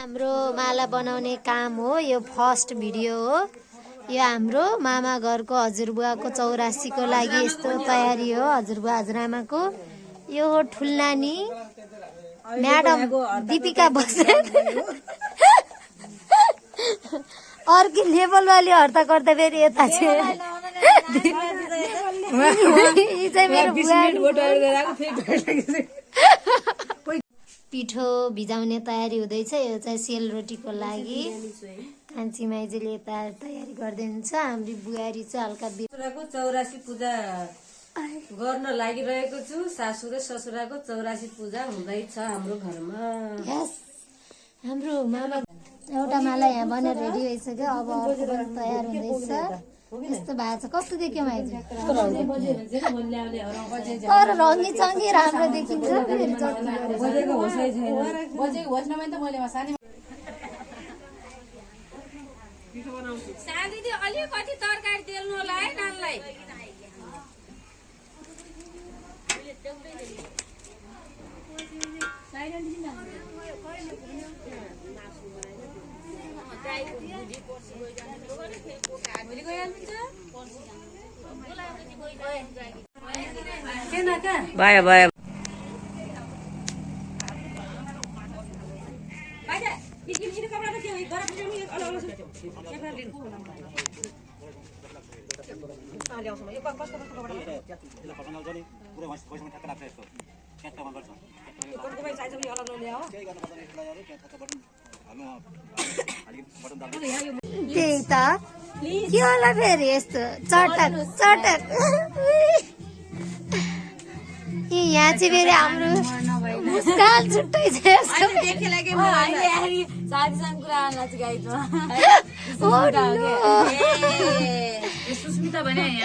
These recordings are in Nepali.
हाम्रो माला बनाउने काम हो। यो फर्स्ट भिडियो हो। यो हाम्रो मामा घरको हजुरबुवाको 84 को लागि यस्तो तयारी हो। हजुरबुवा हजुरआमाको यो हो ठुल्नानी म्याडम दीपिका बस्नेत। अर्की लेभल वाली हर्ता गर्दा फेरि यता चाहिँ मेरो पिठो भिजाउने तयारी हुँदैछ। यो चाहिँ सेलरोटीको लागि कान्छी माइजूले यता तयारी गर्दै हुन्छ। हाम्रो बुहारी चाहिँ हल्का 84 पूजा गर्न लागिरहेको छु। सासू र ससुराको 84 पूजा हुँदैछ हाम्रो घरमा। यस हाम्रो मामा एउटा माला यहाँ बनेर रेडी भइसक्यो। अब अर्को पनि तयार हुँदैछ। यस्तो भएको छ। कस्तो देख्यो माइजू? तर रङ्गी चङ्गी राम्रो देखिन्छ। अलिकति तरकारी तेल्नु होला है नानलाई। बाया बाया त्यही त के होला फेरि यस्तो चटक चटक। यहाँ चाहिँ फेरि हाम्रो मुस्कान छुट्टै छ।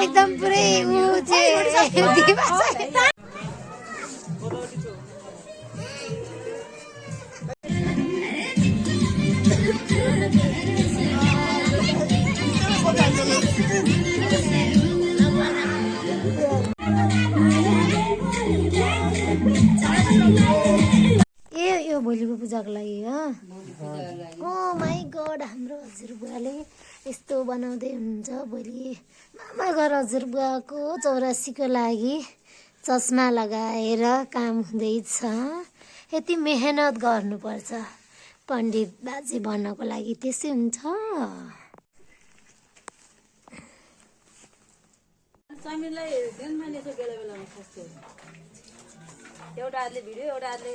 एकदम पुरै ऊ चाहिँ यो भोलिको पूजाको लागि हो। ओ माई गॉड हाम्रो हजुरबुवाले यस्तो बनाउँदै हुनुहुन्छ। भोलि मामा घर हजुरबुवाको 84 को लागि चस्मा लगाएर काम हुँदैछ। यति मेहनत गर्नुपर्छ पण्डित बाजे बन्नको लागि। त्यसै हुन्छ। एउटा हातले भिडियो एउटा हातले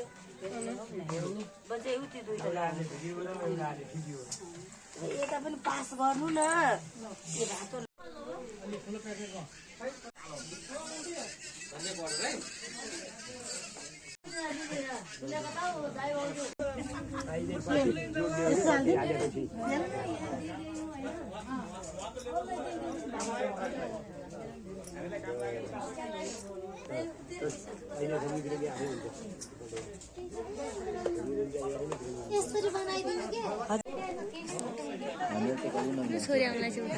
यता पनि पास गर्नु न। यसरी बनाइदिनु के छोरी आउनलाई चाहिँ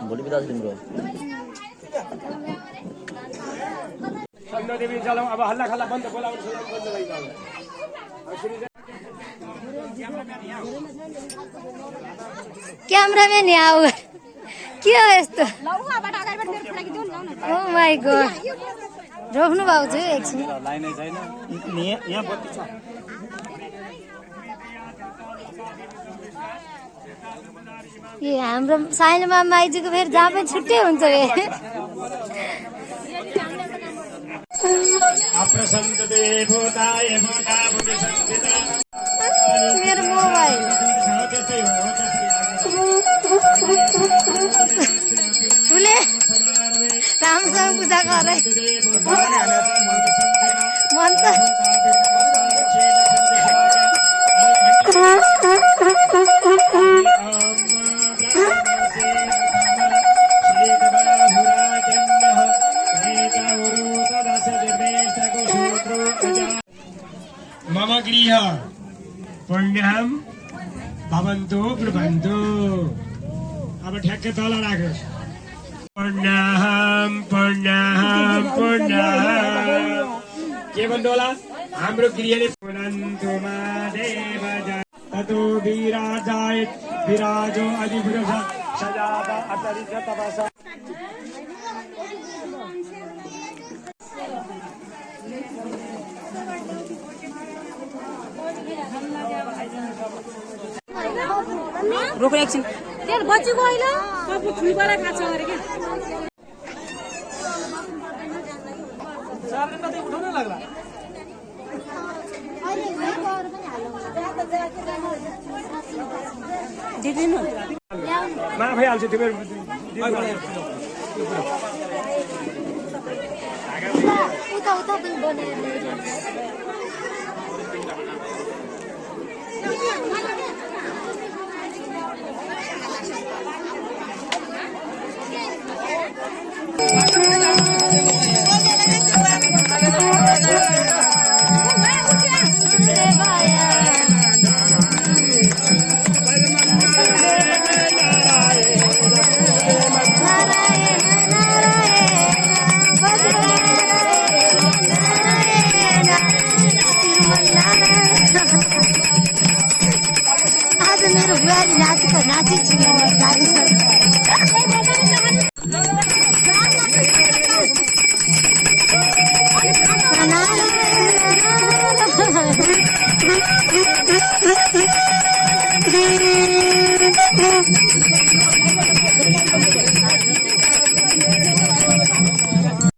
भोलि बिदा तिम्रो देवी चलाऊ। अब हल्ला खल्ला बन्द बोलाउनु क्यामराम्यान यहाँ आऊ। के हो यस्तो? ओ माई गॉड रोक्नु भएको थियो एकछिन। लाइनै छैन यहाँ बत्ती छ। ए हाम्रो साइनमा माइजूको फेरि जहाँ पनि छुट्टै हुन्छ। मेरो मोबाइल ठुले राम्रोसँग पूजा गरे मन त मम गृह भवन्तु ब्रुवन्तु। अब ठ्याक्कै तल राख्नुहोस्। पुण्याहम पुण्याहम पुण्याहम। के भन्नु होला हाम्रो गृहले पुनन्तुमा देव ततो विराजाय विराजो अधिपुरुष सजाता अतरित तपसा। रोको एकछिन त्यहाँ बच्चीको अहिले कपु ठुलबडा खान्छ अरे के चारले कतै उठाउन लाग्ला दिदिनु मा भइहाल्छ तिम्रो उता उता पनि बनाएर ल्याइदिन्छ। आज मेरो बुहारी नाचेको नाची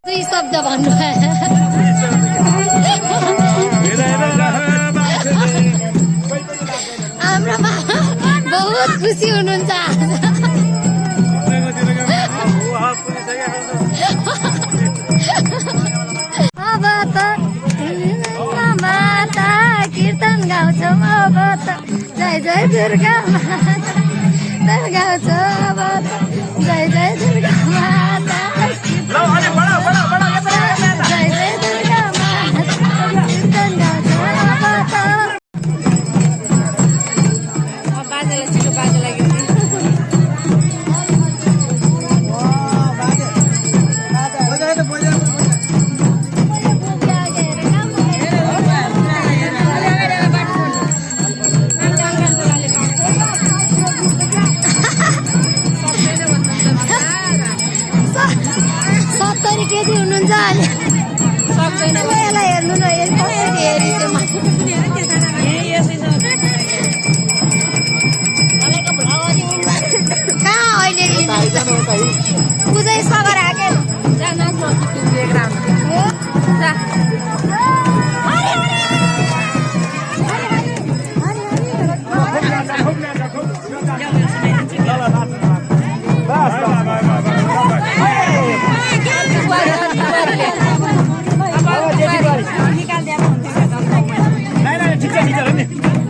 दुई शब्द भन्नु हाम्रो बहुत खुसी हुनुहुन्छ अब त माता कीर्तन गाउँछौँ अब त जय जय दुर्गा माता गाउँछौँ अब त जय जय दुर्गा माता जय जय दुर्गा माता कीर्तन गाउँछौँ अब त बाजेलाई छिटो बाजेलाई केजी हुनुहुन्छ अहिले सक्दैन यसलाई हेर्नु न कसरी हेरिदियो कहाँ अहिले पूजै सगर हाके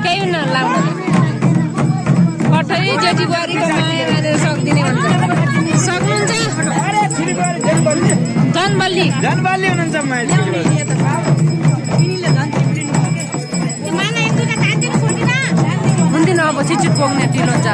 केही हुन लाउनु कठै जेठी बुहारीको माया मानेर सक्दिने भन्छ सक्नुहुन्छ जनबल्ली हुनुहुन्छ हुँदैन अब छिटछिट पोग्ने ढिलो हुन्छ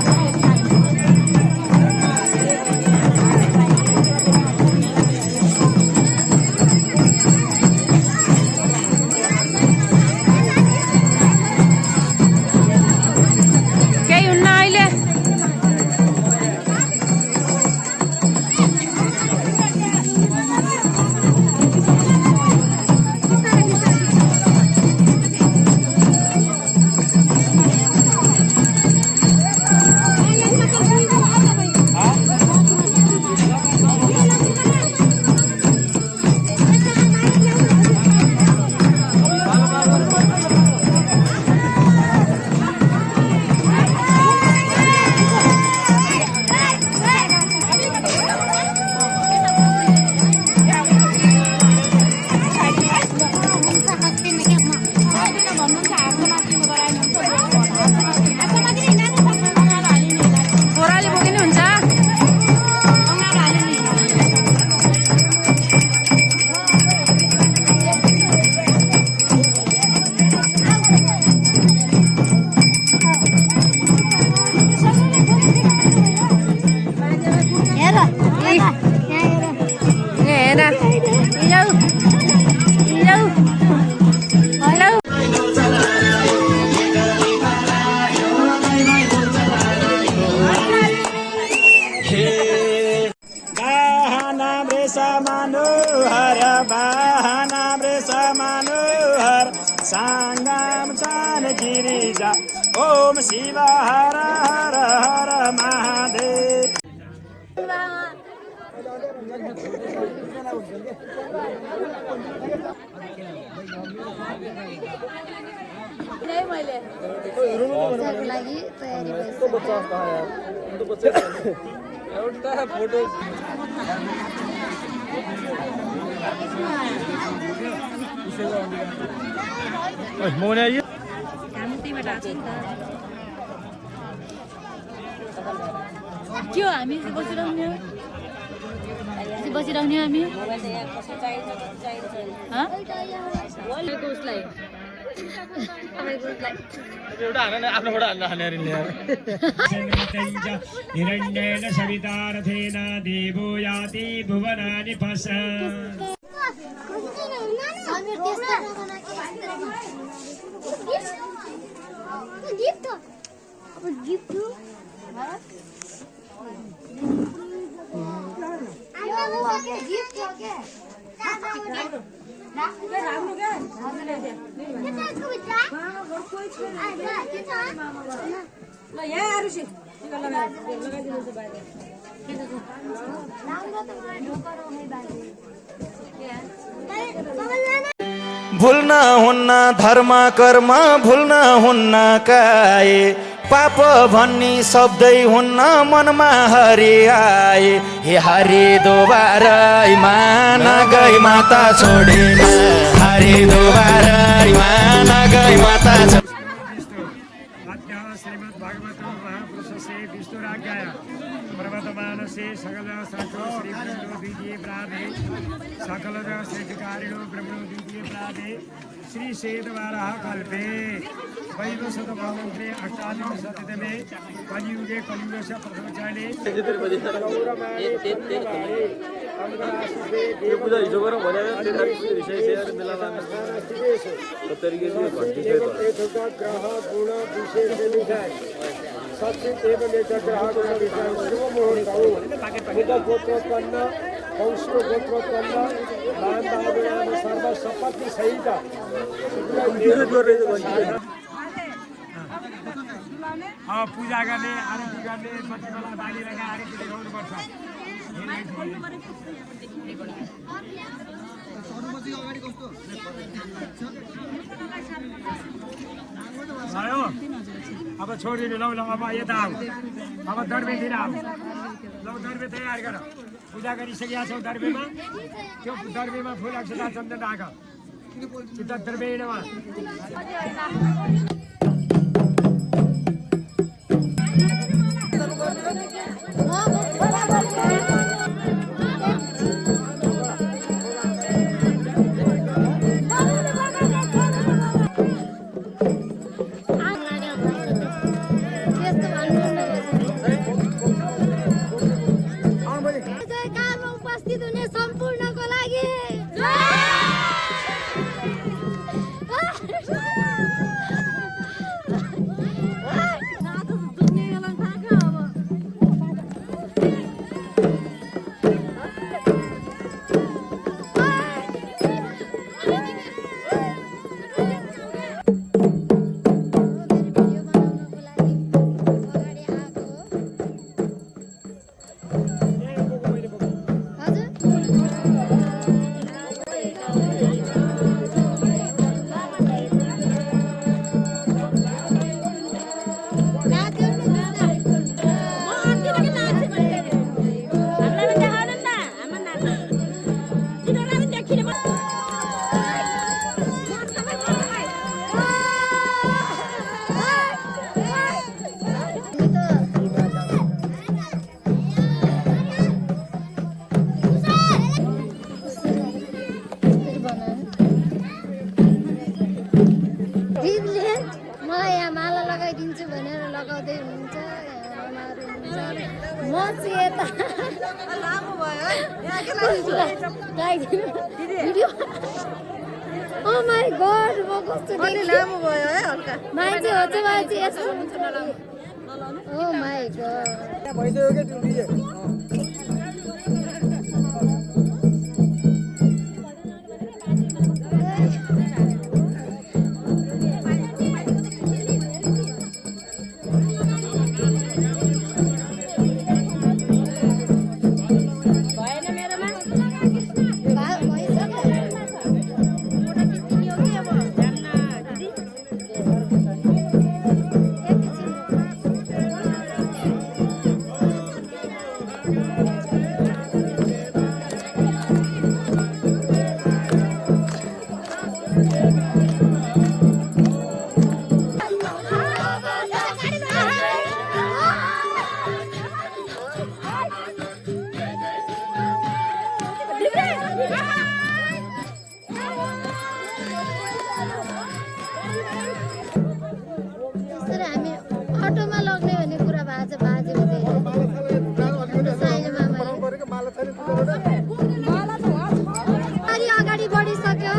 ओम शिव हर हर हर महादेव पूजाको लागि तयारी के हो हामी बसिरहने बसिरहने हामी हिरण्येन सविता रथेन देवो याति भुवनानि पश्यन् समीर त्यस्तो नबना के गिफ्ट अब गिफ्ट गिफ्ट हो के भुल्न हुन्न धर्म कर्म भुल्न हुन्न काए पाप भन्ने शब्दै हुन्न मनमा हरि आए हे हरि दोबारा ईमान गई माता छोडेन हरि दोबारा ईमान गई माता श्रीमद् भागवतो महापुरुषस्य विष्णुराज्ञया पर्वतमानसे सकल शास्त्रो श्री ब्रह्मणो द्वितीये प्रादे सकल श्रीकारिणो ब्रह्मणो द्वितीये प्रादे श्री सेतवारः कल्पे वैवशतभावन्त्रे अष्टादश शततमे कलियुगे कलियुगस्य प्रथमचाले पूजा हिजो गरौँ भनेर विषय बेला ग्रह गुण विशेष सचित एवं ग्रह गुण विशेष शुभ मुहूर्तौ बुध गोत्रोत्पन्न कौशिक गोत्रोत्पन्न नाम सर्व सपत्ति सहित पूजा गर्ने आरती गर्ने कति बेला बाली लगाएर आरती देखाउनुपर्छ भयो अब छोडिदिनु लौ ल अब यता आऊ अब दरबेतिर आऊ लौ दरबे तयार गर पूजा गरिसकेका छौ दरबेमा त्यो दरबेमा फुल अक्षता चन्दन राख चित्त दरबेमा Oh my god, म कस्तो लामो भयो है हल्का मान्छे हो चाहिँ मान्छे यस्तो Oh my god भइसक्यो के ड्युटी बाजे साइनो मामाले अगाडि बढिसक्यो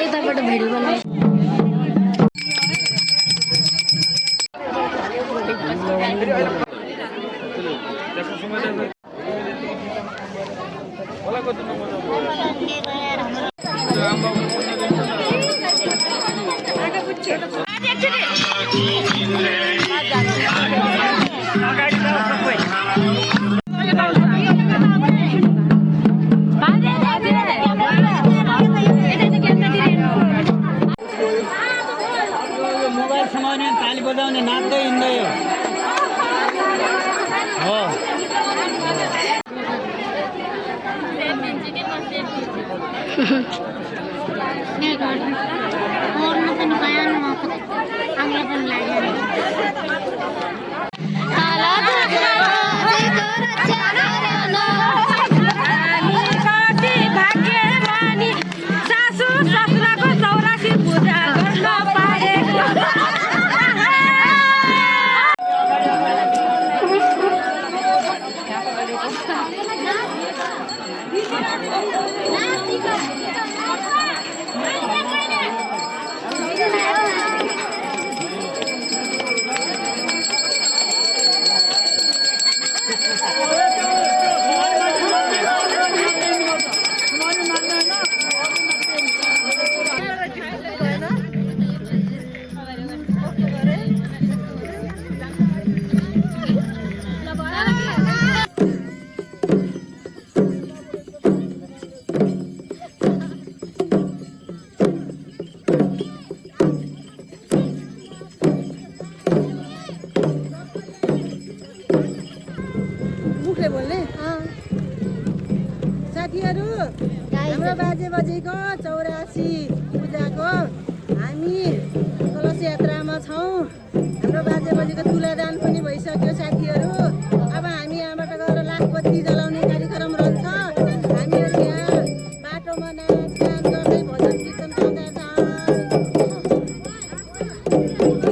यताबाट भिडियो बनाएँ मोबाइल समाउने ताली बजाउने नाच्दै हिँड्दै हो साथीहरू हाम्रो बाजे बजेको 84 पूजाको हामी कलश यात्रामा छौँ। हाम्रो बाजे बजेको तुलादान पनि भइसक्यो साथीहरू।